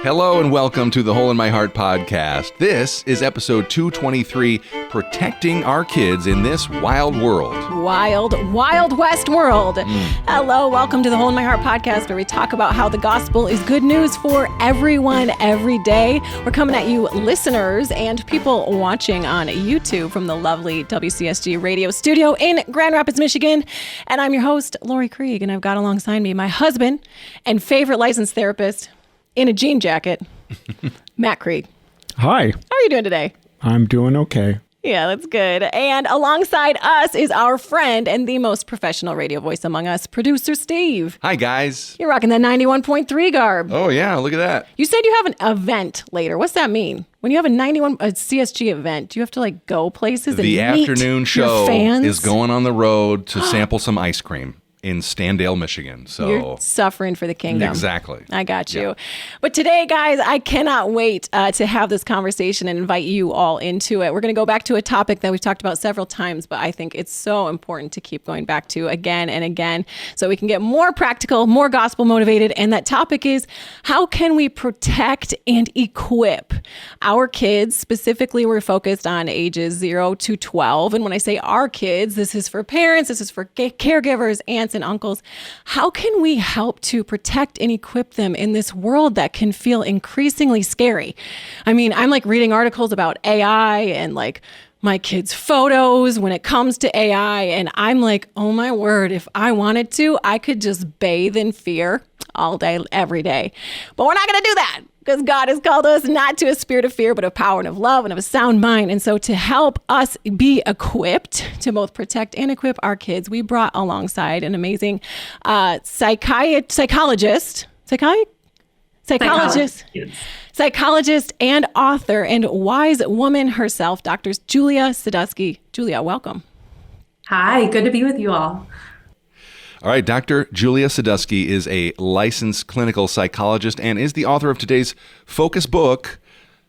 Hello and welcome to the Hole in My Heart podcast. This is episode 223, Protecting Our Kids in This Wild World. Wild West world. Hello, welcome to the Hole in My Heart podcast, where we talk about how the gospel is good news for everyone every day. We're coming at you listeners and people watching on YouTube from the lovely WCSG radio studio in Grand Rapids, Michigan. And I'm your host, Lori Krieg, and I've got alongside me my husband and favorite licensed therapist in a jean jacket, Matt Krieg. Hi. How are you doing today? I'm doing okay. Yeah, that's good. And alongside us is our friend and the most professional radio voice among us, producer Steve. Hi, guys. You're rocking that 91.3 garb. Oh, yeah, look at that. You said you have an event later. What's that mean? When you have a CSG event, do you have to like go places and The meet afternoon show your fans? is going on the road to sample some ice cream in Standale, Michigan. So You're suffering for the kingdom. Exactly. I got you. Yeah. But today, guys, I cannot wait to have this conversation and invite you all into it. We're going to go back to a topic that we've talked about several times, but I think it's so important to keep going back to again and again so we can get more practical, more gospel motivated. And that topic is, how can we protect and equip our kids? Specifically, we're focused on ages 0 to 12. And when I say our kids, this is for parents, this is for caregivers, aunts and uncles. How can we help to protect and equip them in this world that can feel increasingly scary? I mean, I'm like reading articles about AI and like my kids' photos when it comes to AI. And I'm like, oh my word, if I wanted to, I could just bathe in fear all day, every day. But we're not going to do that, because God has called us not to a spirit of fear, but of power and of love and of a sound mind. And so to help us be equipped to both protect and equip our kids, we brought alongside an amazing psychologist and author and wise woman herself, Dr. Julia Sadusky. Julia, welcome. Hi, good to be with you all. All right, Dr. Julia Sadusky is a licensed clinical psychologist and is the author of today's focus book,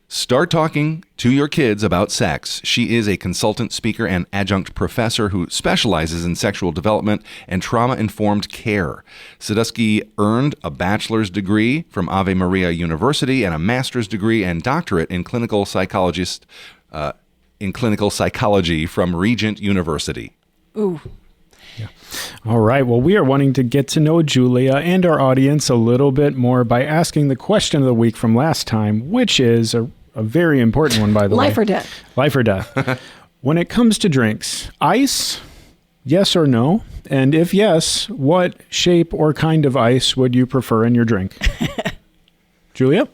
Start Talking to Your Kids About Sex. She is a consultant, speaker, and adjunct professor who specializes in sexual development and trauma-informed care. Sadusky earned a bachelor's degree from Ave Maria University and a master's degree and doctorate in clinical psychology from Regent University. Ooh. Yeah. All right. Well, we are wanting to get to know Julia and our audience a little bit more by asking the question of the week from last time, which is a very important one, by the way. Life or death. Life or death. When it comes to drinks, ice, yes or no? And if yes, what shape or kind of ice would you prefer in your drink? Julia?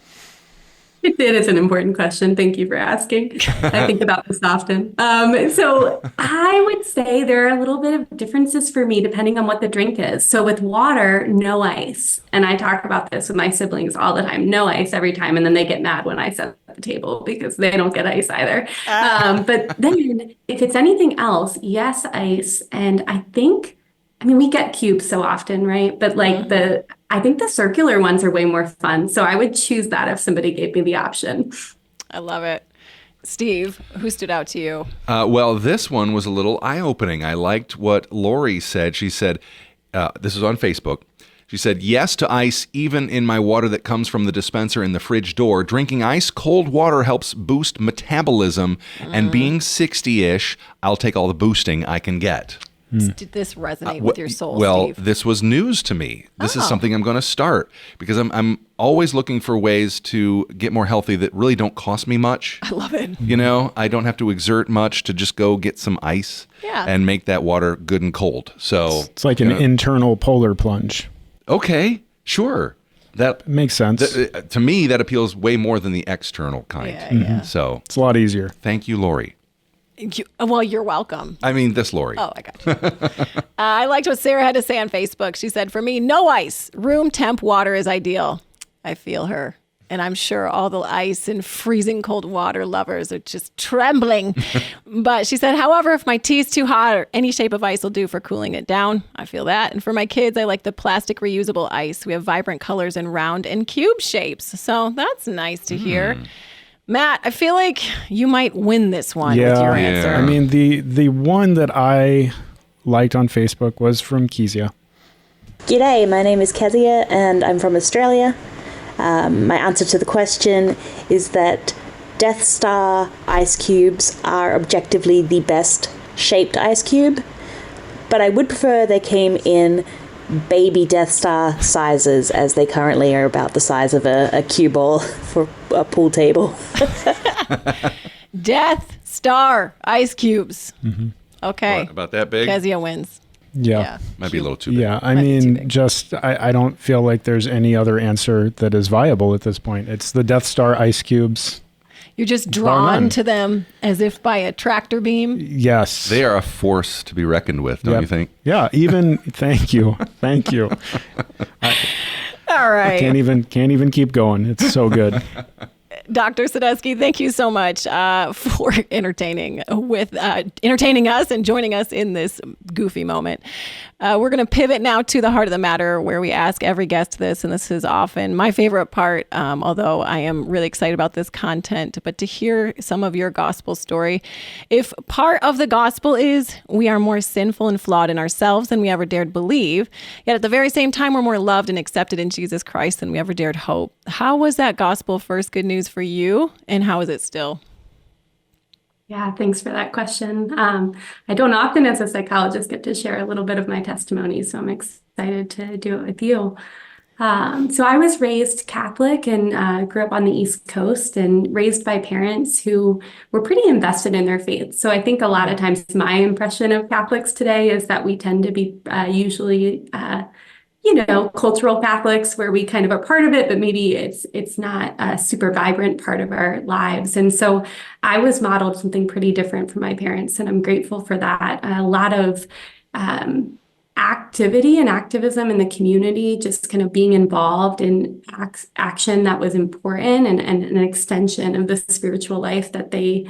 It is an important question. Thank you for asking. I think about this often. So I would say there are a little bit of differences for me depending on what the drink is. So with water, no ice. And I talk about this with my siblings all the time. No ice every time. And then they get mad when I set the table because they don't get ice either. But then if it's anything else, yes, ice. And we get cubes so often, right? But like I think the circular ones are way more fun. So I would choose that if somebody gave me the option. I love it. Steve, who stood out to you? Well, this one was a little eye-opening. I liked what Lori said. She said, this is on Facebook. She said, yes to ice, even in my water that comes from the dispenser in the fridge door. Drinking ice cold water helps boost metabolism. And being 60-ish, I'll take all the boosting I can get. Did this resonate with your soul, Well, Steve? this was news to me. This is something I'm going to start because I'm always looking for ways to get more healthy that really don't cost me much. I love it. You know, I don't have to exert much to just go get some ice and make that water good and cold. So it's like an internal polar plunge. Okay, sure. That makes sense. To me, that appeals way more than the external kind. Yeah. So it's a lot easier. Thank you, Lori. Well, you're welcome. I mean, this Lori. Oh, I got you. I liked what Sarah had to say on Facebook. She said, for me, no ice. Room temp water is ideal. I feel her. And I'm sure all the ice and freezing cold water lovers are just trembling. But she said, however, if my tea's too hot, or any shape of ice will do for cooling it down. I feel that. And for my kids, I like the plastic reusable ice. We have vibrant colors in round and cube shapes. So that's nice to hear. Matt, I feel like you might win this one with your answer. I mean, the one that I liked on Facebook was from Kezia. G'day, my name is Kezia and I'm from Australia. My answer to the question is that Death Star ice cubes are objectively the best shaped ice cube, but I would prefer they came in baby Death Star sizes, as they currently are about the size of a cue ball for a pool table. Death Star ice cubes. Mm-hmm. Okay. What, about that big? Kezia wins. Yeah. Might be a little too big. Yeah, I Might be too mean, big. just I don't feel like there's any other answer that is viable at this point. It's the Death Star ice cubes. You're just Bar drawn none. to them as if by a tractor beam. Yes. They are a force to be reckoned with, don't Yep. you think? Yeah, even thank you. Thank you. All right. Can't even keep going. It's so good. Dr. Sadusky, thank you so much for entertaining us and joining us in this goofy moment. We're going to pivot now to the heart of the matter, where we ask every guest this, and this is often my favorite part, although I am really excited about this content, but to hear some of your gospel story. If part of the gospel is we are more sinful and flawed in ourselves than we ever dared believe, yet at the very same time, we're more loved and accepted in Jesus Christ than we ever dared hope. How was that gospel first good news for you, and how is it still? Yeah, thanks for that question. I don't often, as a psychologist, get to share a little bit of my testimony, so I'm excited to do it with you. So I was raised Catholic and grew up on the East Coast and raised by parents who were pretty invested in their faith. So I think a lot of times my impression of Catholics today is that we tend to be usually cultural Catholics, where we kind of are part of it, but maybe it's not a super vibrant part of our lives. And so I was modeled something pretty different from my parents, and I'm grateful for that. A lot of activity and activism in the community, just kind of being involved in action that was important and an extension of the spiritual life that they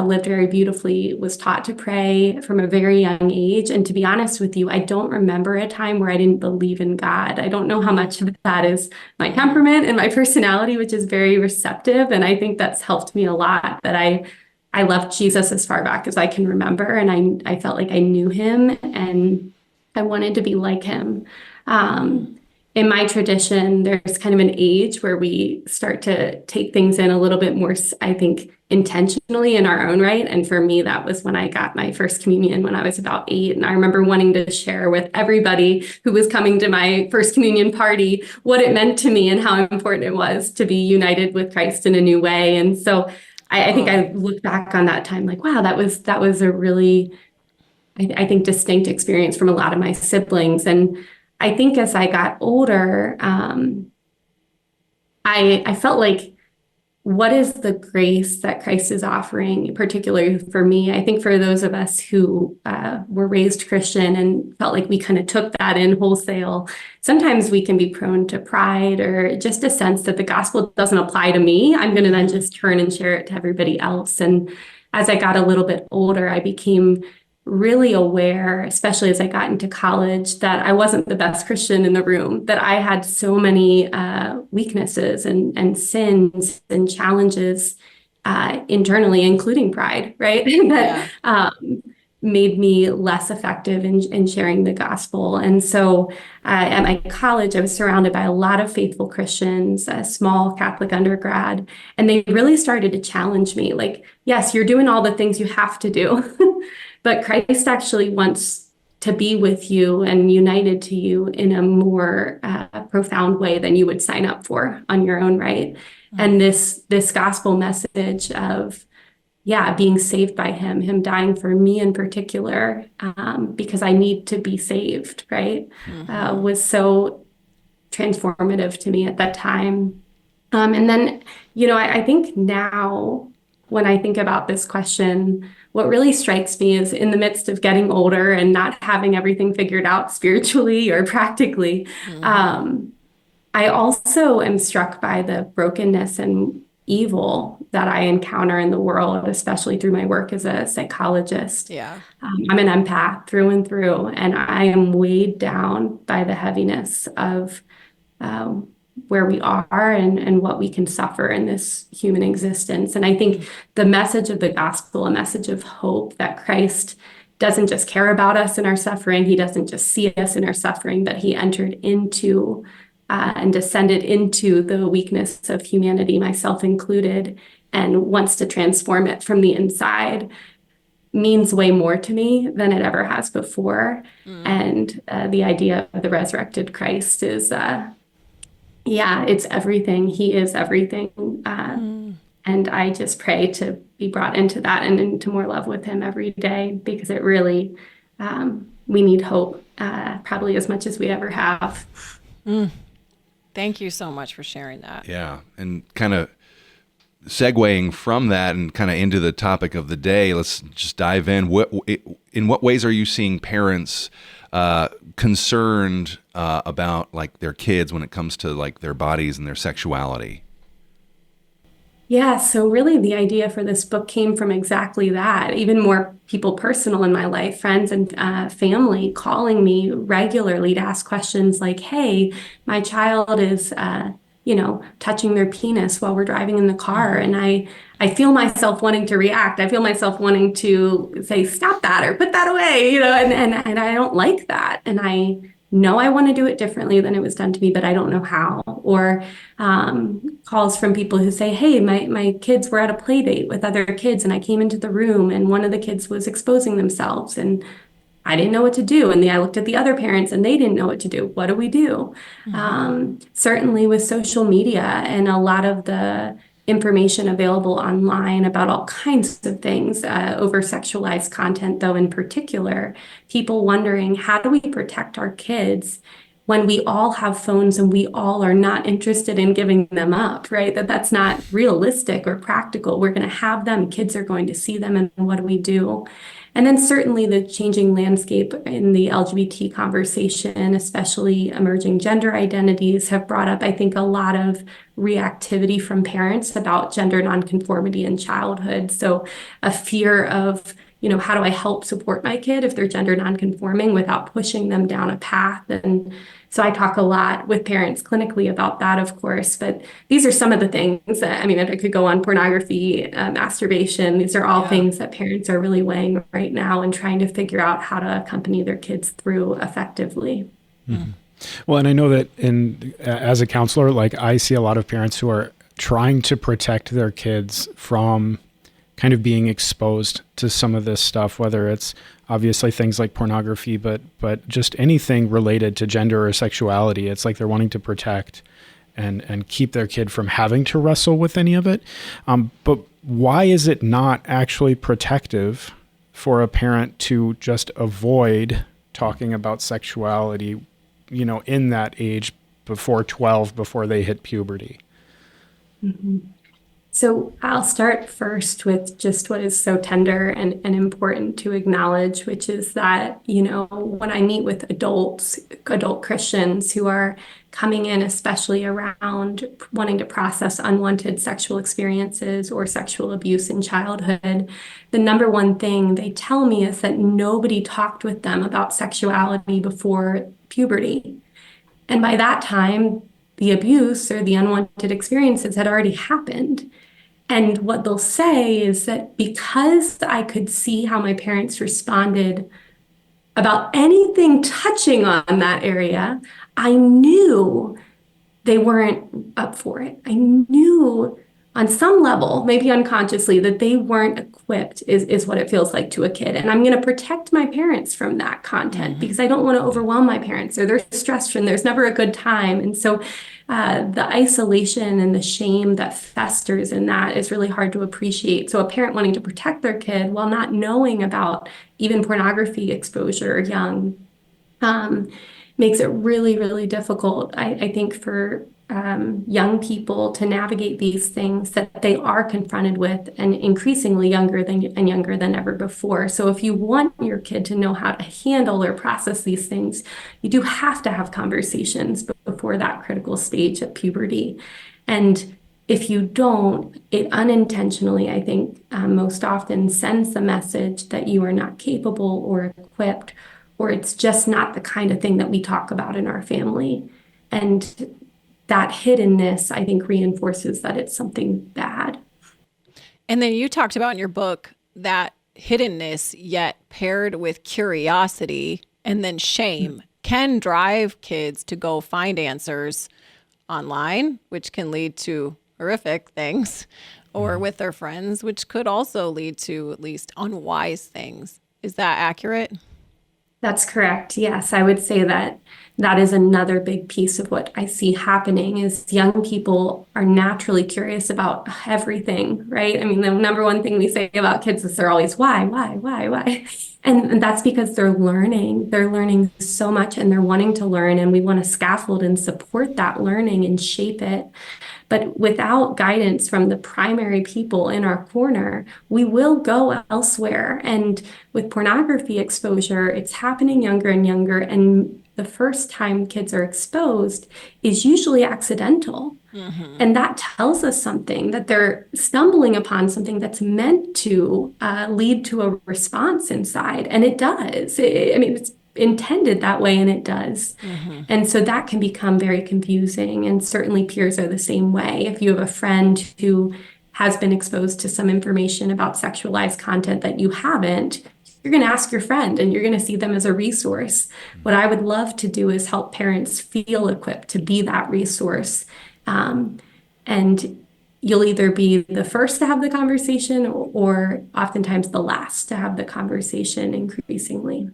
lived very beautifully, was taught to pray from a very young age. And to be honest with you, I don't remember a time where I didn't believe in God. I don't know how much of that is my temperament and my personality, which is very receptive. And I think that's helped me a lot, that I loved Jesus as far back as I can remember. And I felt like I knew him and I wanted to be like him. In my tradition, there's kind of an age where we start to take things in a little bit more, I think, intentionally in our own right. And for me, that was when I got my first communion when I was about 8. And I remember wanting to share with everybody who was coming to my first communion party what it meant to me and how important it was to be united with Christ in a new way. And so I think I look back on that time like, wow, that was a really, I think, distinct experience from a lot of my siblings. And I think as I got older, I felt like, what is the grace that Christ is offering, particularly for me? I think for those of us who were raised Christian and felt like we kind of took that in wholesale, sometimes we can be prone to pride or just a sense that the gospel doesn't apply to me. I'm going to then just turn and share it to everybody else. And as I got a little bit older, I became really aware, especially as I got into college, that I wasn't the best Christian in the room, that I had so many weaknesses and sins and challenges internally, including pride, right? that made me less effective in sharing the gospel. And so at my college, I was surrounded by a lot of faithful Christians, a small Catholic undergrad, and they really started to challenge me. Like, yes, you're doing all the things you have to do, but Christ actually wants to be with you and united to you in a more profound way than you would sign up for on your own right. Mm-hmm. And this gospel message of, being saved by him dying for me in particular, because I need to be saved, right, was so transformative to me at that time. And then, I think now when I think about this question, what really strikes me is in the midst of getting older and not having everything figured out spiritually or practically, I also am struck by the brokenness and evil that I encounter in the world, especially through my work as a psychologist. Yeah. I'm an empath through and through, and I am weighed down by the heaviness of where we are and what we can suffer in this human existence. And I think the message of the gospel, a message of hope, that Christ doesn't just care about us in our suffering. He doesn't just see us in our suffering, but he entered into and descended into the weakness of humanity, myself included, and wants to transform it from the inside, means way more to me than it ever has before. And the idea of the resurrected Christ is, it's everything. He is everything. And I just pray to be brought into that and into more love with him every day, because it really, we need hope probably as much as we ever have. Thank you so much for sharing that. Yeah. And kind of segueing from that and kind of into the topic of the day, let's just dive in. In what ways are you seeing parents concerned about like their kids when it comes to like their bodies and their sexuality? Yeah, so really the idea for this book came from exactly that. Even more people personal in my life, friends and family calling me regularly to ask questions like, hey, my child is, touching their penis while we're driving in the car. And I feel myself wanting to react. I feel myself wanting to say, stop that or put that away, and I don't like that. And I know I want to do it differently than it was done to me, but I don't know how. Or calls from people who say, hey, my kids were at a play date with other kids and I came into the room and one of the kids was exposing themselves and I didn't know what to do. And I looked at the other parents and they didn't know what to do. What do we do? Certainly with social media and a lot of the information available online about all kinds of things, over sexualized content, though, in particular, people wondering, how do we protect our kids when we all have phones and we all are not interested in giving them up, right? That's not realistic or practical. We're going to have them, kids are going to see them, and what do we do? And then certainly the changing landscape in the LGBT conversation, especially emerging gender identities, have brought up, I think, a lot of reactivity from parents about gender nonconformity in childhood. So a fear of, how do I help support my kid if they're gender nonconforming without pushing them down a path? And so I talk a lot with parents clinically about that, of course, but these are some of the things that, I could go on: pornography, masturbation. These are all things that parents are really weighing right now and trying to figure out how to accompany their kids through effectively. Mm-hmm. Well, and I know that as a counselor, like I see a lot of parents who are trying to protect their kids from kind of being exposed to some of this stuff, whether it's obviously things like pornography, but just anything related to gender or sexuality. It's like they're wanting to protect and keep their kid from having to wrestle with any of it. But why is it not actually protective for a parent to just avoid talking about sexuality, in that age before 12, before they hit puberty? Mm-hmm. So I'll start first with just what is so tender and important to acknowledge, which is that, when I meet with adult Christians who are coming in, especially around wanting to process unwanted sexual experiences or sexual abuse in childhood, the number one thing they tell me is that nobody talked with them about sexuality before puberty. And by that time, the abuse or the unwanted experiences had already happened. And what they'll say is that because I could see how my parents responded about anything touching on that area, I knew they weren't up for it. I knew on some level, maybe unconsciously, that they weren't equipped is what it feels like to a kid. And I'm going to protect my parents from that content because I don't want to overwhelm my parents, or they're stressed and there's never a good time. And so the isolation and the shame that festers in that is really hard to appreciate. So a parent wanting to protect their kid while not knowing about even pornography exposure young makes it really, really difficult, I think, for young people to navigate these things that they are confronted with, and increasingly younger than ever before. So if you want your kid to know how to handle or process these things, you do have to have conversations before that critical stage at puberty. And if you don't, it unintentionally, I think, most often sends the message that you are not capable or equipped, or it's just not the kind of thing that we talk about in our family. And that hiddenness, I think, reinforces that it's something bad. And then you talked about in your book that hiddenness, yet paired with curiosity and then shame, can drive kids to go find answers online, which can lead to horrific things, or with their friends, which could also lead to at least unwise things. Is that accurate? That's correct. Yes, I would say that that is another big piece of what I see happening is young people are naturally curious about everything, right? I mean, the number one thing we say about kids is they're always why? And that's because they're learning. They're learning so much and they're wanting to learn, and we want to scaffold and support that learning and shape it. But without guidance from the primary people in our corner, we will go elsewhere. And with pornography exposure, it's happening younger and younger. And the first time kids are exposed is usually accidental. And that tells us something, that they're stumbling upon something that's meant to lead to a response inside. And it does. It's intended that way, and it does. And so that can become very confusing. And certainly peers are the same way. If you have a friend who has been exposed to some information about sexualized content that you haven't, you're going to ask your friend and you're going to see them as a resource. What I would love to do is help parents feel equipped to be that resource. And you'll either be the first to have the conversation or oftentimes the last to have the conversation increasingly.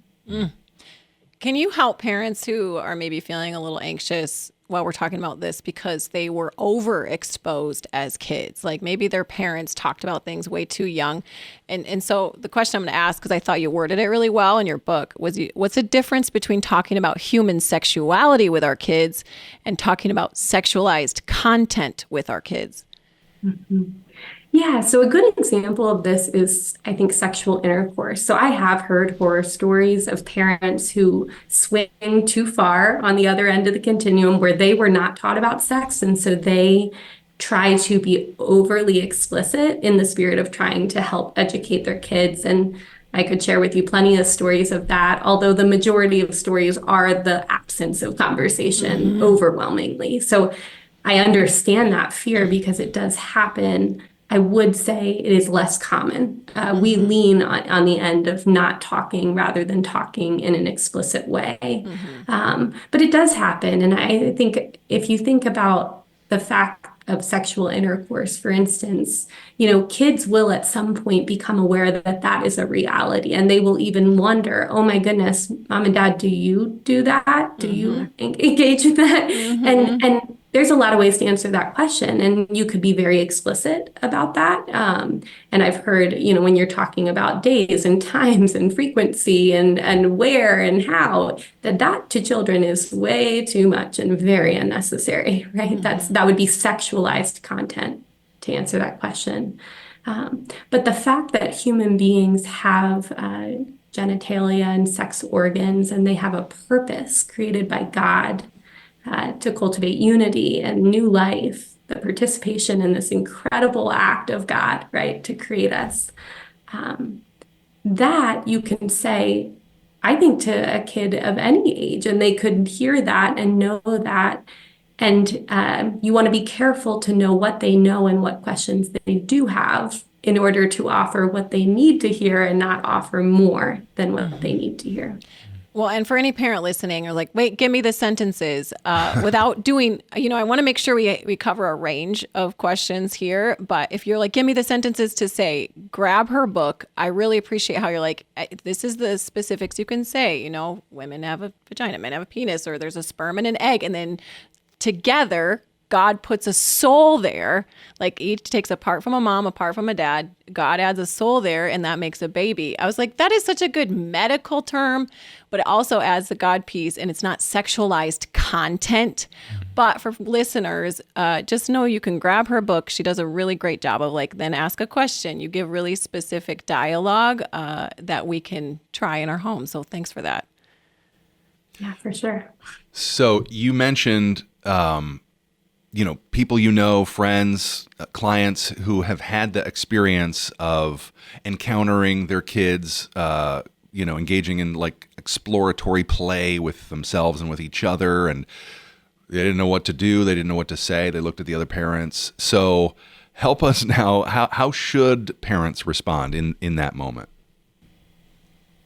Can you help parents who are maybe feeling a little anxious while we're talking about this because they were overexposed as kids? Like maybe their parents talked about things way too young. And so the question I'm going to ask, because I thought you worded it really well in your book, was what's the difference between talking about human sexuality with our kids and talking about sexualized content with our kids? Yeah, so a good example of this is, I think, sexual intercourse. So I have heard horror stories of parents who swing too far on the other end of the continuum where they were not taught about sex. And so they try to be overly explicit in the spirit of trying to help educate their kids. And I could share with you plenty of stories of that, although the majority of stories are the absence of conversation overwhelmingly. So I understand that fear because it does happen. I would say it is less common. We lean on the end of not talking rather than talking in an explicit way. But it does happen. And I think if you think about the fact of sexual intercourse, for instance, kids will at some point become aware that that is a reality. And they will even wonder, oh my goodness, mom and dad, do you do that? Do you engage with that? And there's a lot of ways to answer that question. And you could be very explicit about that. And I've heard, when you're talking about days and times and frequency and where and how, that to children is way too much and very unnecessary, right? That would be sexualized content to answer that question. But the fact that human beings have genitalia and sex organs, and they have a purpose created by God to cultivate unity and new life, the participation in this incredible act of God, right, to create us, that you can say, I think, to a kid of any age, and they could hear that and know that. And you want to be careful to know what they know and what questions they do have in order to offer what they need to hear and not offer more than what they need to hear. Well, and for any parent listening, or like, wait, give me the sentences without doing, I want to make sure we cover a range of questions here. But if you're like, give me the sentences to say, grab her book. I really appreciate how you're like, this is the specifics you can say, women have a vagina, men have a penis, or there's a sperm and an egg. And then together, God puts a soul there, like each takes a part from a mom, a part from a dad. God adds a soul there, and that makes a baby. I was like, that is such a good medical term, but it also adds the God piece, and it's not sexualized content. But for listeners, just know you can grab her book. She does a really great job of then ask a question. You give really specific dialogue that we can try in our home. So thanks for that. Yeah, for sure. So you mentioned people friends, clients who have had the experience of encountering their kids, engaging in exploratory play with themselves and with each other, and they didn't know what to do, they didn't know what to say, they looked at the other parents. So help us now, how should parents respond in that moment?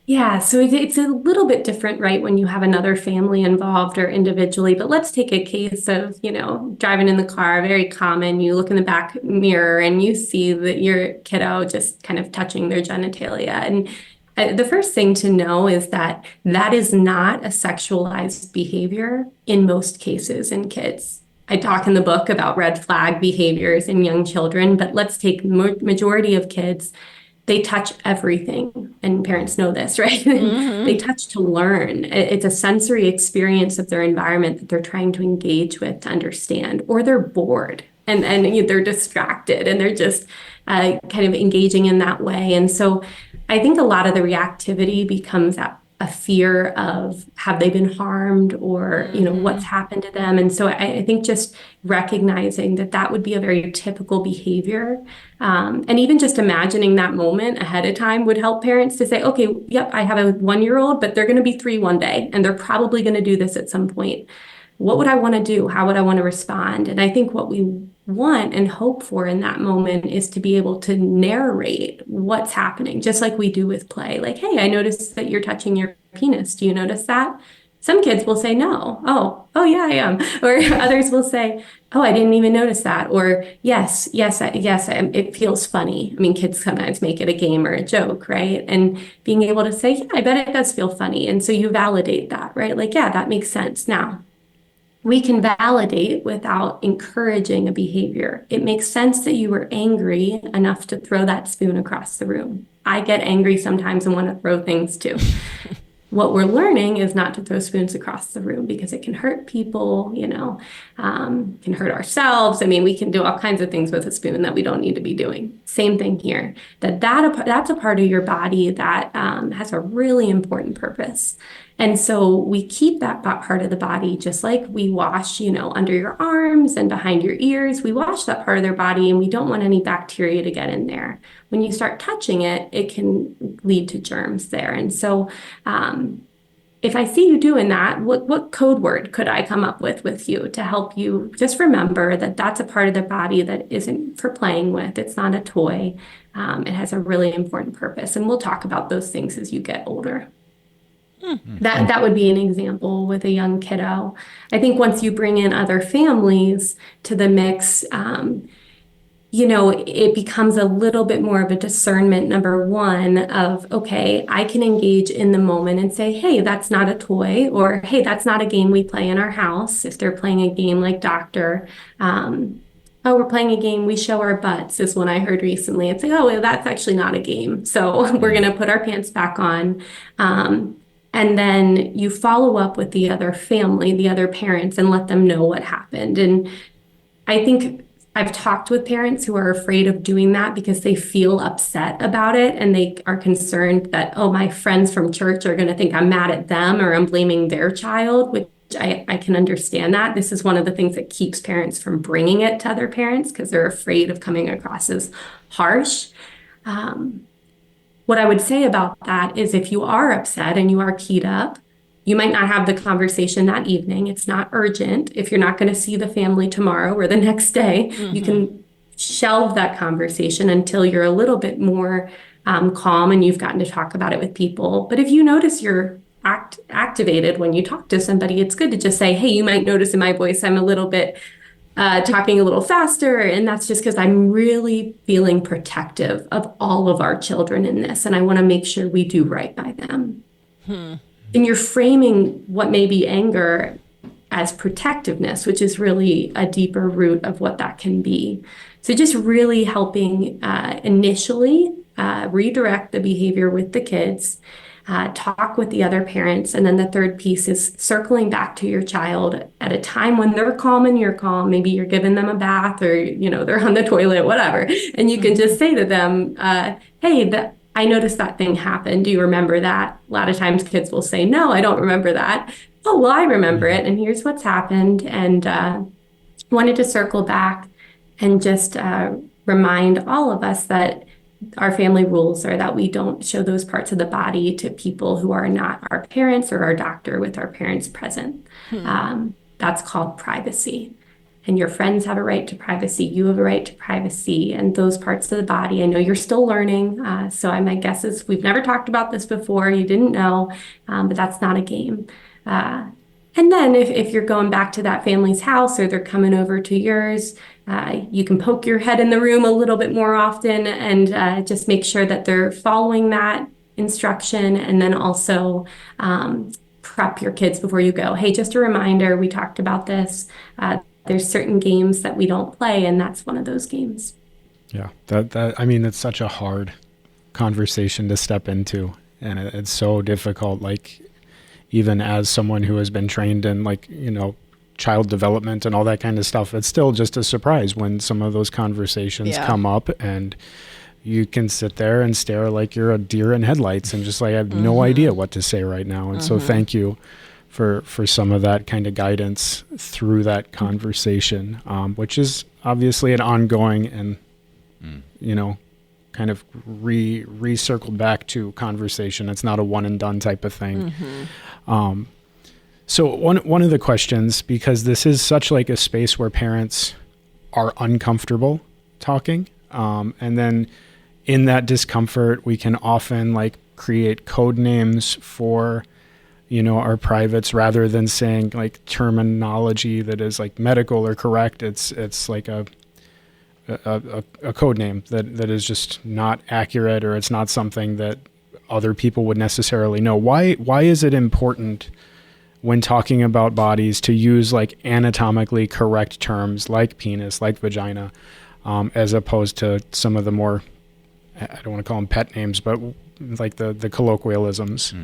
Yeah, so it's a little bit different, right, when you have another family involved or individually. But let's take a case of, driving in the car, very common. You look in the back mirror and you see that your kiddo just kind of touching their genitalia. And the first thing to know is that that is not a sexualized behavior in most cases in kids. I talk in the book about red flag behaviors in young children, but let's take majority of kids. They touch everything, and parents know this, right? They touch to learn. It's a sensory experience of their environment that they're trying to engage with to understand, or they're bored and they're distracted and they're just kind of engaging in that way. And so I think a lot of the reactivity becomes a fear of, have they been harmed, or what's happened to them. And so I think just recognizing that would be a very typical behavior, and even just imagining that moment ahead of time would help parents to say, okay, yep, I have a 1-year-old, but they're going to be 3 one day and they're probably going to do this at some point. What would I want to do? How would I want to respond? And I think what we want and hope for in that moment is to be able to narrate what's happening, just like we do with play. Like, hey, I noticed that you're touching your penis. Do you notice that? Some kids will say no. Oh yeah, I am. Or others will say, oh, I didn't even notice that. Or yes, it feels funny. I mean, kids sometimes make it a game or a joke, right? And being able to say, yeah, I bet it does feel funny. And so you validate that, right? Like, yeah, that makes sense. Now, we can validate without encouraging a behavior. It makes sense that you were angry enough to throw that spoon across the room. I get angry sometimes and want to throw things too. What we're learning is not to throw spoons across the room because it can hurt people, can hurt ourselves. I mean, we can do all kinds of things with a spoon that we don't need to be doing. Same thing here, that's a part of your body that has a really important purpose. And so we keep that part of the body, just like we wash, under your arms and behind your ears. We wash that part of their body, and we don't want any bacteria to get in there. When you start touching it, it can lead to germs there. And so if I see you doing that, what code word could I come up with you to help you just remember that that's a part of the body that isn't for playing with. It's not a toy. It has a really important purpose. And we'll talk about those things as you get older. That would be an example with a young kiddo. I think once you bring in other families to the mix, it becomes a little bit more of a discernment, number one, of, okay, I can engage in the moment and say, hey, that's not a toy, or hey, that's not a game we play in our house. If they're playing a game like Doctor, oh, we're playing a game, we show our butts, is one I heard recently. It's like, oh, well, that's actually not a game. So we're going to put our pants back on. And then you follow up with the other family, the other parents, and let them know what happened. And I think I've talked with parents who are afraid of doing that because they feel upset about it, and they are concerned that, oh, my friends from church are going to think I'm mad at them or I'm blaming their child, which I can understand that. This is one of the things that keeps parents from bringing it to other parents because they're afraid of coming across as harsh. What I would say about that is, if you are upset and you are keyed up, you might not have the conversation that evening. It's not urgent. If you're not going to see the family tomorrow or the next day, you can shelve that conversation until you're a little bit more calm and you've gotten to talk about it with people. But if you notice you're activated when you talk to somebody, it's good to just say, hey, you might notice in my voice I'm a little bit talking a little faster. And that's just because I'm really feeling protective of all of our children in this. And I want to make sure we do right by them. And you're framing what may be anger as protectiveness, which is really a deeper root of what that can be. So just really helping initially redirect the behavior with the kids, talk with the other parents. And then the third piece is circling back to your child at a time when they're calm and you're calm. Maybe you're giving them a bath, or, they're on the toilet, whatever. And you can just say to them, hey, I noticed that thing happened. Do you remember that? A lot of times kids will say, no, I don't remember that. Oh, well, I remember it. And here's what's happened. And wanted to circle back and just remind all of us that our family rules are that we don't show those parts of the body to people who are not our parents or our doctor with our parents present. That's called privacy. and your friends have a right to privacy. You have a right to privacy, and those parts of the body. I know you're still learning. My guess is we've never talked about this before. You didn't know, but that's not a game. And then if you're going back to that family's house or they're coming over to yours, you can poke your head in the room a little bit more often and just make sure that they're following that instruction. And then also prep your kids before you go. Hey, just a reminder, we talked about this. There's certain games that we don't play, and that's one of those games. Yeah, it's such a hard conversation to step into, and it's so difficult. Like, even as someone who has been trained in, like, child development and all that kind of stuff, it's still just a surprise when some of those conversations come up, and you can sit there and stare like you're a deer in headlights and just like, I have no idea what to say right now. And so thank you for some of that kind of guidance through that conversation, which is obviously an ongoing and, kind of recircled back to conversation. It's not a one and done type of thing. So one of the questions, because this is such like a space where parents are uncomfortable talking, and then in that discomfort, we can often like create code names for, our privates rather than saying like terminology that is like medical or correct. It's like a code name that is just not accurate, or it's not something that other people would necessarily know. Why is it important when talking about bodies to use like anatomically correct terms like penis, like vagina, as opposed to some of the more, I don't want to call them pet names, but like the colloquialisms?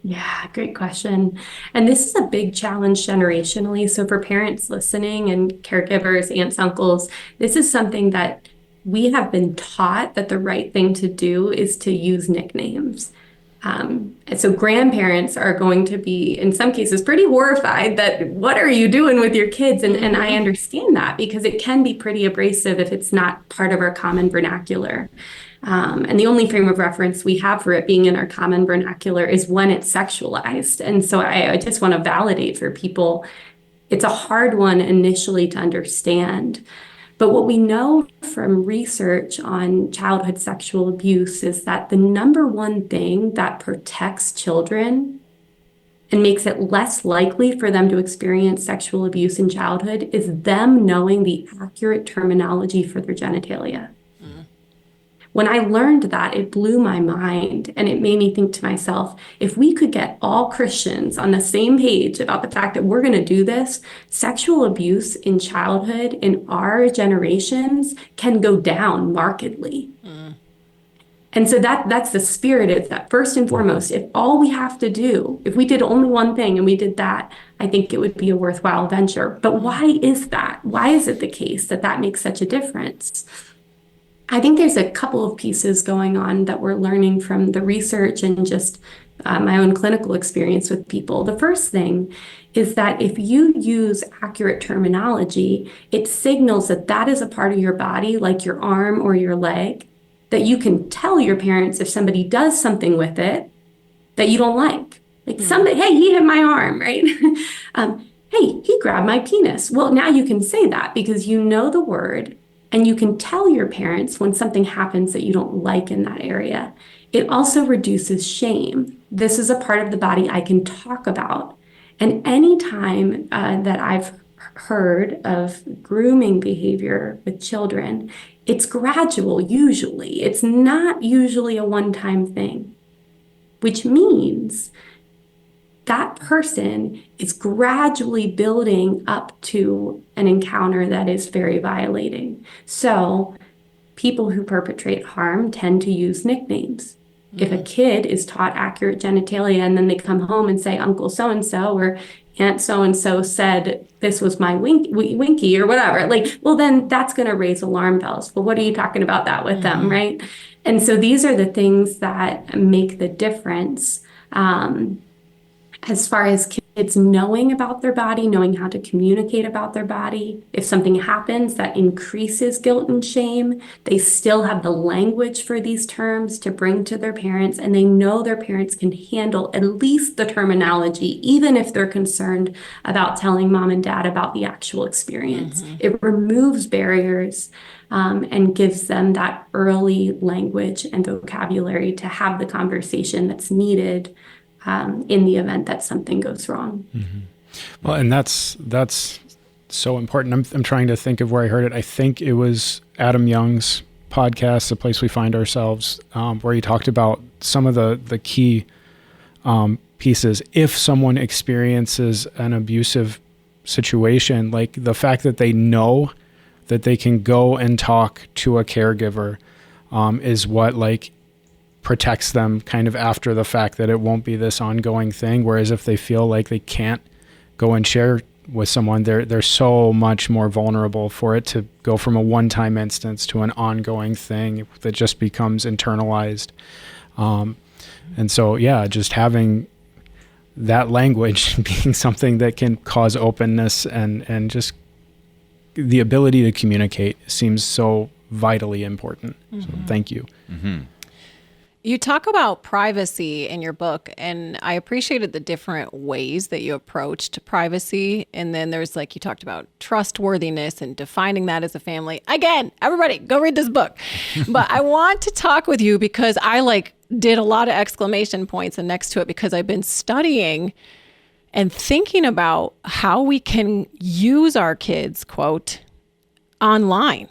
Yeah, great question. And this is a big challenge generationally. So for parents listening and caregivers, aunts, uncles, this is something that we have been taught that the right thing to do is to use nicknames. And so grandparents are going to be, in some cases, pretty horrified that what are you doing with your kids? And I understand that, because it can be pretty abrasive if it's not part of our common vernacular. And the only frame of reference we have for it being in our common vernacular is when it's sexualized. And so I just want to validate for people, it's a hard one initially to understand. But what we know from research on childhood sexual abuse is that the number one thing that protects children and makes it less likely for them to experience sexual abuse in childhood is them knowing the accurate terminology for their genitalia. When I learned that, it blew my mind, and it made me think to myself, if we could get all Christians on the same page about the fact that we're going to do this, sexual abuse in childhood in our generations can go down markedly. And so that's the spirit. It's that first and foremost, if all we have to do, if we did only one thing and we did that, I think it would be a worthwhile venture. But why is that? Why is it the case that makes such a difference? I think there's a couple of pieces going on that we're learning from the research and just my own clinical experience with people. The first thing is that if you use accurate terminology, it signals that that is a part of your body, like your arm or your leg, that you can tell your parents if somebody does something with it that you don't like. Like somebody, hey, he hit my arm, right? Hey, he grabbed my penis. Well, now you can say that because you know the word. And you can tell your parents when something happens that you don't like in that area. It also reduces shame. This is a part of the body I can talk about. And anytime that I've heard of grooming behavior with children, it's gradual usually. It's not usually a one-time thing, which means that person is gradually building up to an encounter that is very violating. So people who perpetrate harm tend to use nicknames. If a kid is taught accurate genitalia and then they come home and say, Uncle so-and-so or Aunt so-and-so said this was my winky or whatever, well, then that's going to raise alarm bells. Well, what are you talking about that with them, right? And so these are the things that make the difference. As far as kids knowing about their body, knowing how to communicate about their body, if something happens that increases guilt and shame, they still have the language for these terms to bring to their parents, and they know their parents can handle at least the terminology, even if they're concerned about telling mom and dad about the actual experience. It removes barriers and gives them that early language and vocabulary to have the conversation that's needed in the event that something goes wrong. Well, and that's so important. I'm trying to think of where I heard it. I think it was Adam Young's podcast, The Place We Find Ourselves, where he talked about some of the key pieces. If someone experiences an abusive situation, like the fact that they know that they can go and talk to a caregiver is what like protects them kind of after the fact, that it won't be this ongoing thing. Whereas if they feel like they can't go and share with someone, they're so much more vulnerable for it to go from a one-time instance to an ongoing thing that just becomes internalized. And so, yeah, just having that language being something that can cause openness and just the ability to communicate seems so vitally important. So thank you. You talk about privacy in your book, and I appreciated the different ways that you approached privacy. And then there's like, you talked about trustworthiness and defining that as a family. Again, everybody go read this book. But I want to talk with you because I like did a lot of exclamation points and next to it because I've been studying and thinking about how we can use our kids, quote, online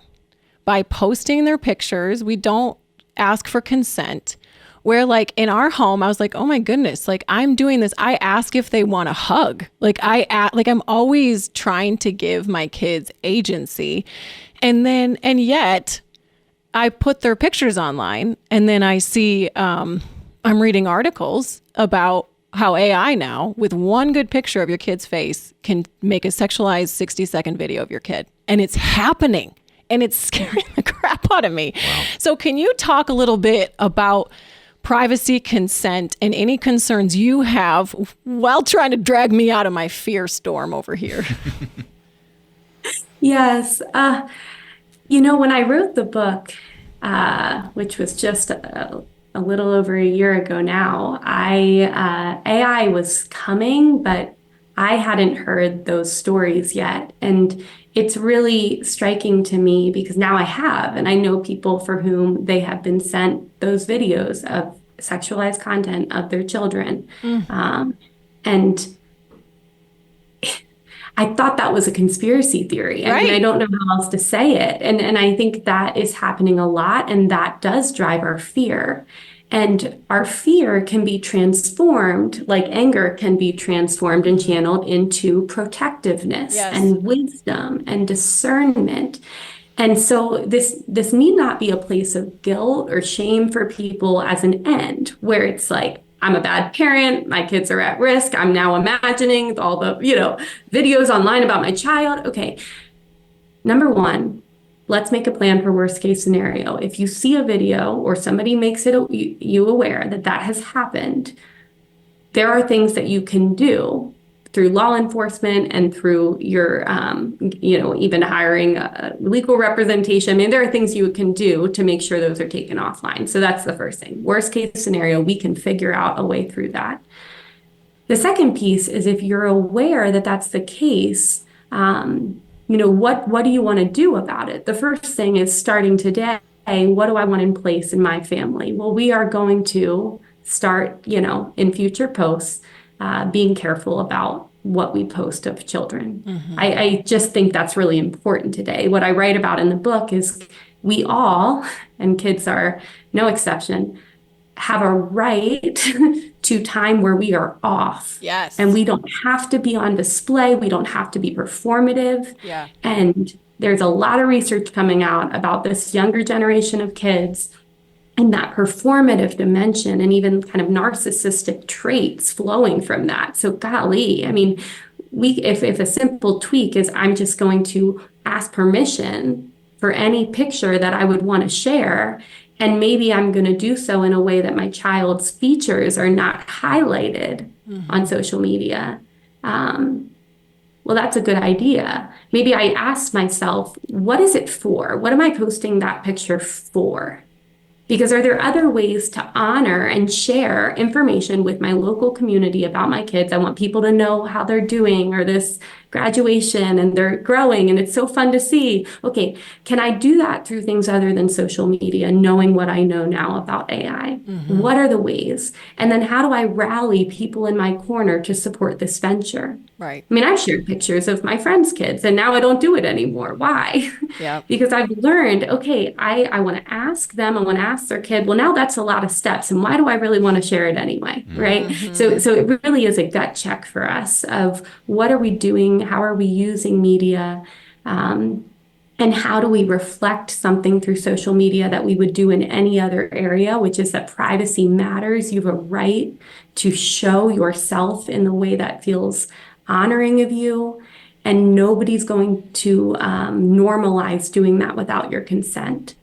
by posting their pictures. We don't ask for consent. Where like in our home, I was like, oh my goodness, like I'm doing this. I ask if they want a hug. Like I'm always trying to give my kids agency. And yet I put their pictures online, and then I see, I'm reading articles about how AI now with one good picture of your kid's face can make a sexualized 60-second video of your kid. And it's happening. And it's scaring the crap out of me. Wow. So can you talk a little bit about privacy, consent, and any concerns you have while trying to drag me out of my fear storm over here? Yes. When I wrote the book, which was just a little over a year ago now, AI was coming, but I hadn't heard those stories yet. And it's really striking to me because now I have, and I know people for whom they have been sent those videos of sexualized content of their children. And I thought that was a conspiracy theory. I mean, I don't know how else to say it. And I think that is happening a lot, and that does drive our fear. And our fear can be transformed, like anger can be transformed and channeled into protectiveness and wisdom and discernment. And so this need not be a place of guilt or shame for people as an end, where it's like, I'm a bad parent, my kids are at risk, I'm now imagining all the, videos online about my child. Okay, number one, let's make a plan for worst case scenario. If you see a video or somebody makes you aware that has happened, there are things that you can do through law enforcement and through your, even hiring a legal representation. I mean, there are things you can do to make sure those are taken offline. So that's the first thing. Worst case scenario, we can figure out a way through that. The second piece is if you're aware that that's the case, what do you want to do about it? The first thing is starting today. What do I want in place in my family? Well, we are going to start, in future posts, being careful about what we post of children. I just think that's really important today. What I write about in the book is we all, and kids are no exception, have a right to time where we are off. Yes. And we don't have to be on display. We don't have to be performative. Yeah. And there's a lot of research coming out about this younger generation of kids and that performative dimension and even kind of narcissistic traits flowing from that. So golly, I mean, if a simple tweak is I'm just going to ask permission for any picture that I would want to share, and maybe I'm going to do so in a way that my child's features are not highlighted. on social media. Well, that's a good idea. Maybe I ask myself, what is it for? What am I posting that picture for? Because are there other ways to honor and share information with my local community about my kids? I want people to know how they're doing or this graduation and they're growing and it's so fun to see. Okay, can I do that through things other than social media, knowing what I know now about AI? What are the ways? And then how do I rally people in my corner to support this venture? Right. I mean, I've shared pictures of my friends' kids and now I don't do it anymore. Why? Yeah. Because I've learned, okay, I want to ask them, I want to ask their kid, well, now that's a lot of steps. And why do I really want to share it anyway? Right. So it really is a gut check for us of what are we doing? How are we using media? And how do we reflect something through social media that we would do in any other area, which is that privacy matters. You have a right to show yourself in the way that feels honoring of you. And nobody's going to normalize doing that without your consent.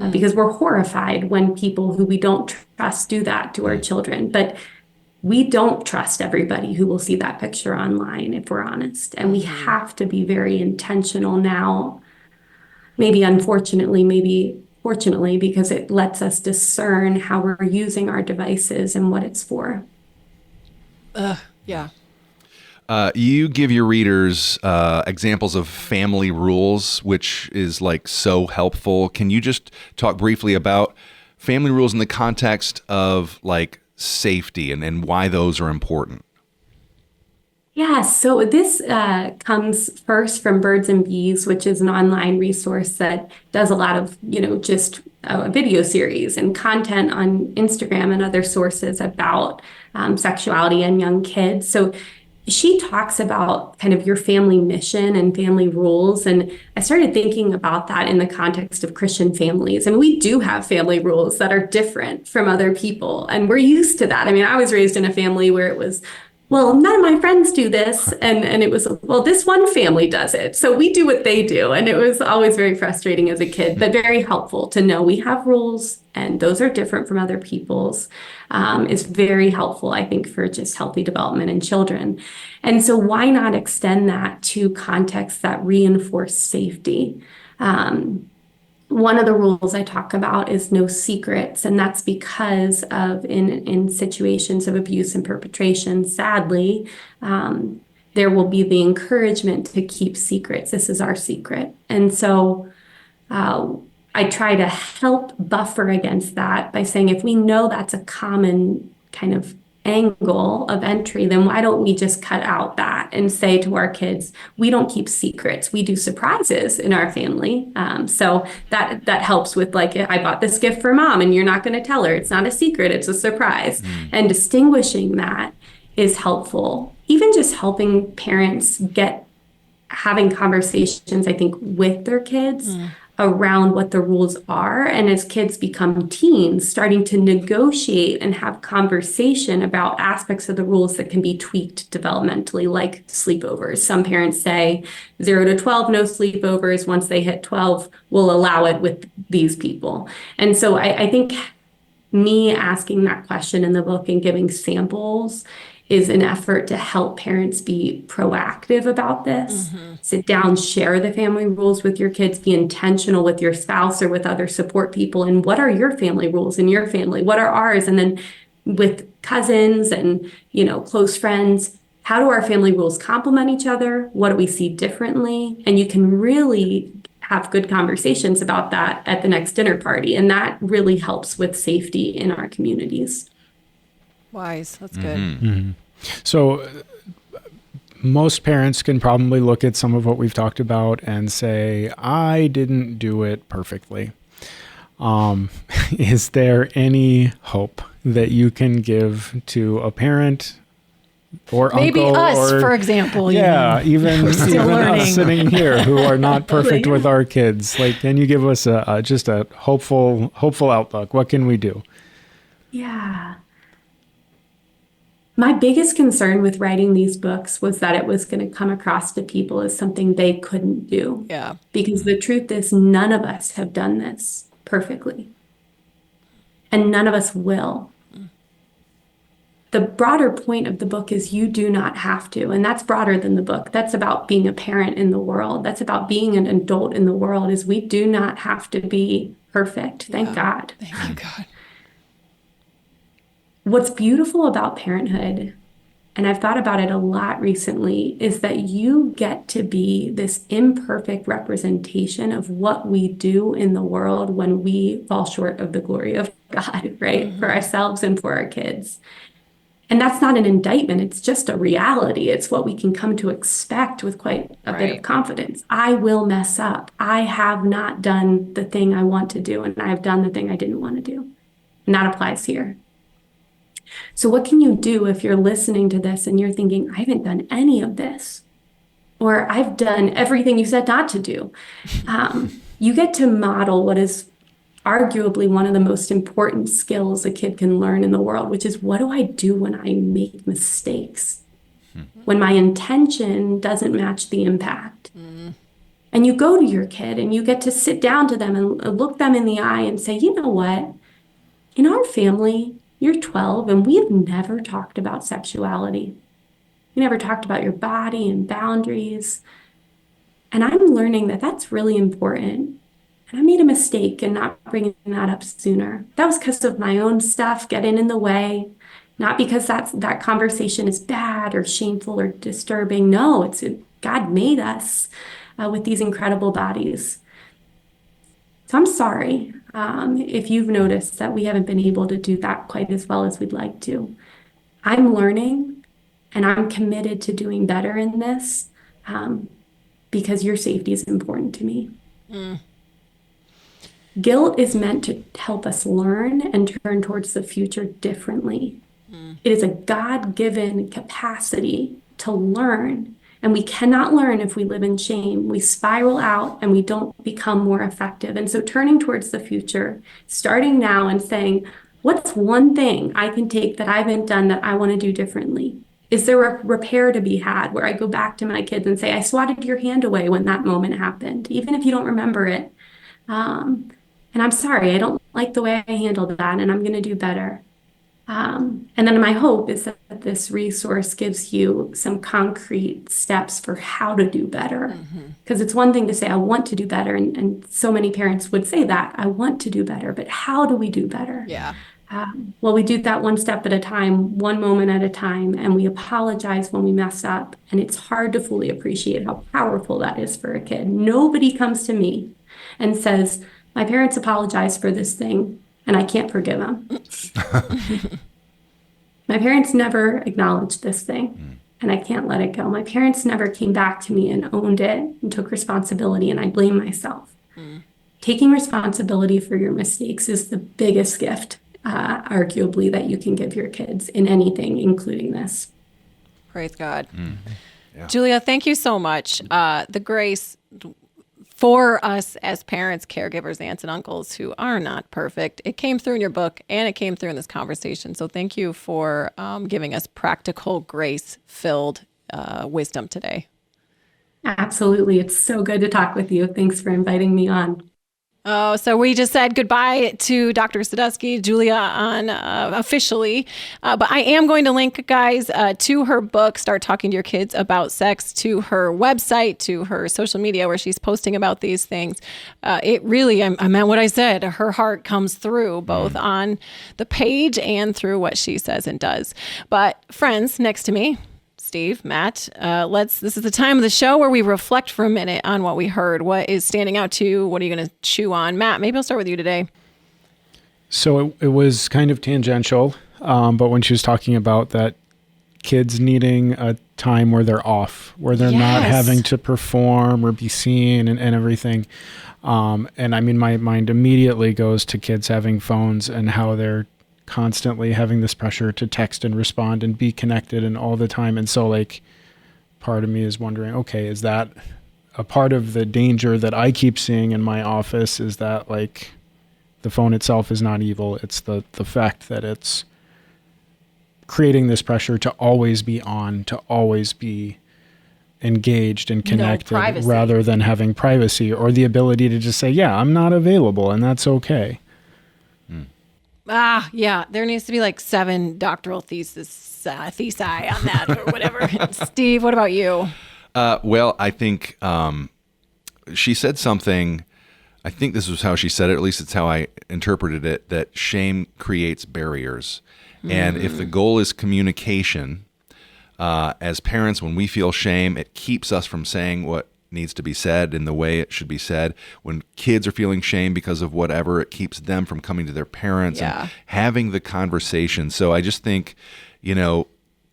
Because we're horrified when people who we don't trust do that to our children. But we don't trust everybody who will see that picture online, if we're honest. And we have to be very intentional now. Maybe unfortunately, maybe fortunately, because it lets us discern how we're using our devices and what it's for. Yeah. You give your readers examples of family rules, which is like so helpful. Can you just talk briefly about family rules in the context of like safety and why those are important? Yeah, so this comes first from Birds and Bees, which is an online resource that does a lot of, just video series and content on Instagram and other sources about sexuality and young kids. So she talks about kind of your family mission and family rules. And I started thinking about that in the context of Christian families. And we do have family rules that are different from other people. And we're used to that. I mean, I was raised in a family where it was, well, none of my friends do this. And it was, well, this one family does it. So we do what they do. And it was always very frustrating as a kid, but very helpful to know we have rules and those are different from other people's. Is very helpful, I think, for just healthy development in children. And so why not extend that to contexts that reinforce safety? One of the rules I talk about is no secrets, and that's because of in situations of abuse and perpetration, sadly, there will be the encouragement to keep secrets. This is our secret. And so I try to help buffer against that by saying if we know that's a common kind of angle of entry, then why don't we just cut out that and say to our kids, we don't keep secrets. We do surprises in our family. So that helps with like, I bought this gift for mom and you're not going to tell her. It's not a secret. It's a surprise. And distinguishing that is helpful. Even just helping parents having conversations, I think, with their kids around what the rules are. And as kids become teens, starting to negotiate and have conversation about aspects of the rules that can be tweaked developmentally, like sleepovers. Some parents say 0 to 12, no sleepovers. Once they hit 12, we'll allow it with these people. And so I think me asking that question in the book and giving samples is an effort to help parents be proactive about this. Sit down, share the family rules with your kids, be intentional with your spouse or with other support people. And what are your family rules in your family? What are ours? And then with cousins and, close friends, how do our family rules complement each other? What do we see differently? And you can really have good conversations about that at the next dinner party. And that really helps with safety in our communities. Wise. That's good. So most parents can probably look at some of what we've talked about and say, I didn't do it perfectly. Is there any hope that you can give to a parent or Maybe uncle? us, or, for example. Even learning. us sitting here who are not perfect with our kids. Like, can you give us just a hopeful outlook? What can we do? Yeah. My biggest concern with writing these books was that it was going to come across to people as something they couldn't do. Yeah. Because the truth is, none of us have done this perfectly. And none of us will. the broader point of the book is you do not have to. And that's broader than the book. That's about being a parent in the world. That's about being an adult in the world, is we do not have to be perfect. Thank God. Thank you, God. What's beautiful about parenthood, and I've thought about it a lot recently, is that you get to be this imperfect representation of what we do in the world when we fall short of the glory of God, right? For ourselves and for our kids. And that's not an indictment. It's just a reality. It's what we can come to expect with quite a bit of confidence. I will mess up. I have not done the thing I want to do, and I've done the thing I didn't want to do. And that applies here. So what can you do if you're listening to this and you're thinking, I haven't done any of this, or I've done everything you said not to do? You get to model what is arguably one of the most important skills a kid can learn in the world, which is, what do I do when I make mistakes? When my intention doesn't match the impact? And you go to your kid and you get to sit down to them and look them in the eye and say, you know what? In our family, you're 12 and we have never talked about sexuality. We never talked about your body and boundaries. And I'm learning that that's really important. And I made a mistake in not bringing that up sooner. That was because of my own stuff getting in the way, not because that conversation is bad or shameful or disturbing. No, God made us with these incredible bodies. So I'm sorry if you've noticed that we haven't been able to do that quite as well as we'd like to. I'm learning, and I'm committed to doing better in this because your safety is important to me. Guilt is meant to help us learn and turn towards the future differently. It is a God-given capacity to learn, and we cannot learn if we live in shame. We spiral out and we don't become more effective. And so turning towards the future, starting now and saying, what's one thing I can take that I haven't done that I want to do differently? Is there a repair to be had where I go back to my kids and say, I swatted your hand away when that moment happened, even if you don't remember it. And I'm sorry, I don't like the way I handled that, and I'm going to do better. And then my hope is that this resource gives you some concrete steps for how to do better. Because it's one thing to say, I want to do better. And so many parents would say that, I want to do better, but how do we do better? Yeah. Well, we do that one step at a time, one moment at a time, and we apologize when we mess up. And it's hard to fully appreciate how powerful that is for a kid. Nobody comes to me and says, my parents apologized for this thing, and I can't forgive them. My parents never acknowledged this thing, and I can't let it go. My parents never came back to me and owned it and took responsibility, and I blame myself. Taking responsibility for your mistakes is the biggest gift, arguably, that you can give your kids in anything, including this. Praise God. Yeah. Julia, thank you so much. The grace for us as parents, caregivers, aunts, and uncles who are not perfect, it came through in your book and it came through in this conversation. So thank you for giving us practical, grace-filled wisdom today. Absolutely. It's so good to talk with you. Thanks for inviting me on. Oh, so we just said goodbye to Dr. Sadusky, Julia, on officially. But I am going to link, guys, to her book, Start Talking to Your Kids About Sex, to her website, to her social media where she's posting about these things. It really, I meant what I said. Her heart comes through both on the page and through what she says and does. But friends, next to me, Steve, Matt, this is the time of the show where we reflect for a minute on what we heard. What is standing out to you? What are you going to chew on? Matt, maybe I'll start with you today. So it was kind of tangential, but when she was talking about that kids needing a time where they're off, where they're not having to perform or be seen and everything. And I mean, my mind immediately goes to kids having phones and how they're constantly having this pressure to text and respond and be connected and all the time. And so like part of me is wondering, okay, is that a part of the danger that I keep seeing in my office? Is that like the phone itself is not evil. It's the fact that it's creating this pressure to always be on, to always be engaged and connected rather than having privacy or the ability to just say, yeah, I'm not available, and that's okay. Yeah. There needs to be like 7 doctoral thesi on that or whatever. Steve, what about you? Well, I think she said something. I think this was how she said it. At least it's how I interpreted it. That shame creates barriers, and if the goal is communication, as parents, when we feel shame, it keeps us from saying what needs to be said in the way it should be said. When kids are feeling shame because of whatever, it keeps them from coming to their parents and having the conversation. So I just think,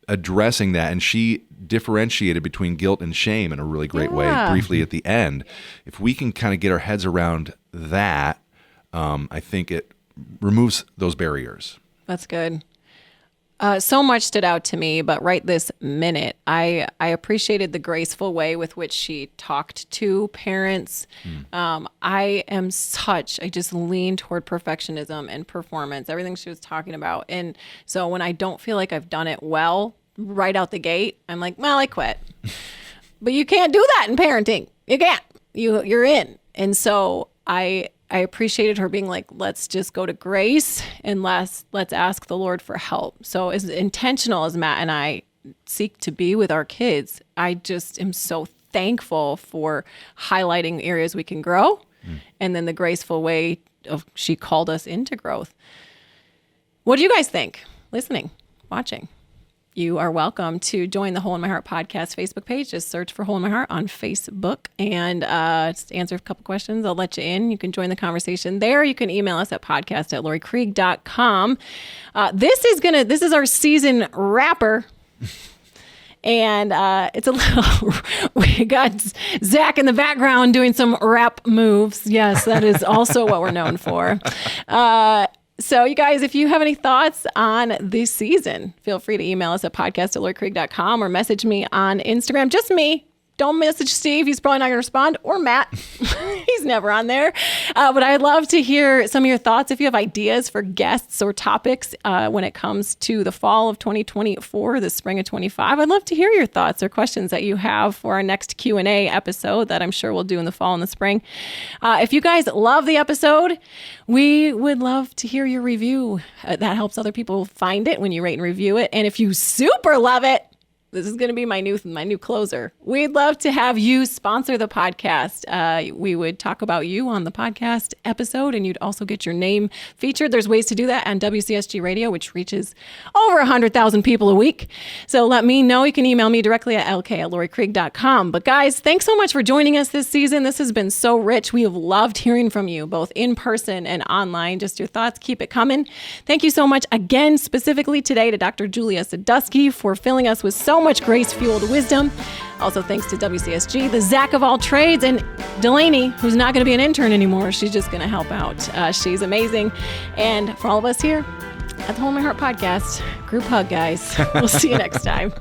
addressing that, and she differentiated between guilt and shame in a really great way briefly at the end. If we can kind of get our heads around that, I think it removes those barriers. That's good. So much stood out to me, but right this minute, I appreciated the graceful way with which she talked to parents. I just lean toward perfectionism and performance, everything she was talking about. And so when I don't feel like I've done it well right out the gate, I'm like, well, I quit. But you can't do that in parenting. You can't. You're in. And so I appreciated her being like, let's just go to grace and let's ask the Lord for help. So as intentional as Matt and I seek to be with our kids, I just am so thankful for highlighting areas we can grow and then the graceful way of she called us into growth. What do you guys think? Listening, watching. You are welcome to join the Hole in My Heart podcast Facebook page. Just search for Hole in My Heart on Facebook and just answer a couple questions. I'll let you in. You can join the conversation there. You can email us at podcast@lorikrieg.com. This is our season wrapper. And it's a little, we got Zach in the background doing some rap moves. Yes, that is also what we're known for. So you guys, if you have any thoughts on this season, feel free to email us at podcast@lorikrieg.com or message me on Instagram. Just me. Don't message Steve. He's probably not going to respond. Or Matt. He's never on there. But I'd love to hear some of your thoughts. If you have ideas for guests or topics when it comes to the fall of 2024, the spring of 25, I'd love to hear your thoughts or questions that you have for our next Q&A episode that I'm sure we'll do in the fall and the spring. If you guys love the episode, we would love to hear your review. That helps other people find it when you rate and review it. And if you super love it, this is going to be my new closer. We'd love to have you sponsor the podcast. We would talk about you on the podcast episode, and you'd also get your name featured. There's ways to do that on WCSG Radio, which reaches over 100,000 people a week. So let me know. You can email me directly at lk@lorikrieg.com. But guys, thanks so much for joining us this season. This has been so rich. We have loved hearing from you, both in person and online. Just your thoughts. Keep it coming. Thank you so much again, specifically today to Dr. Julia Sadusky for filling us with so much grace-fueled wisdom. Also thanks to WCSG, the Zach of all trades, and Delaney, who's not going to be an intern anymore. She's just going to help out. She's amazing. And for all of us here at the Hole in My Heart podcast, group hug, guys. We'll see you next time.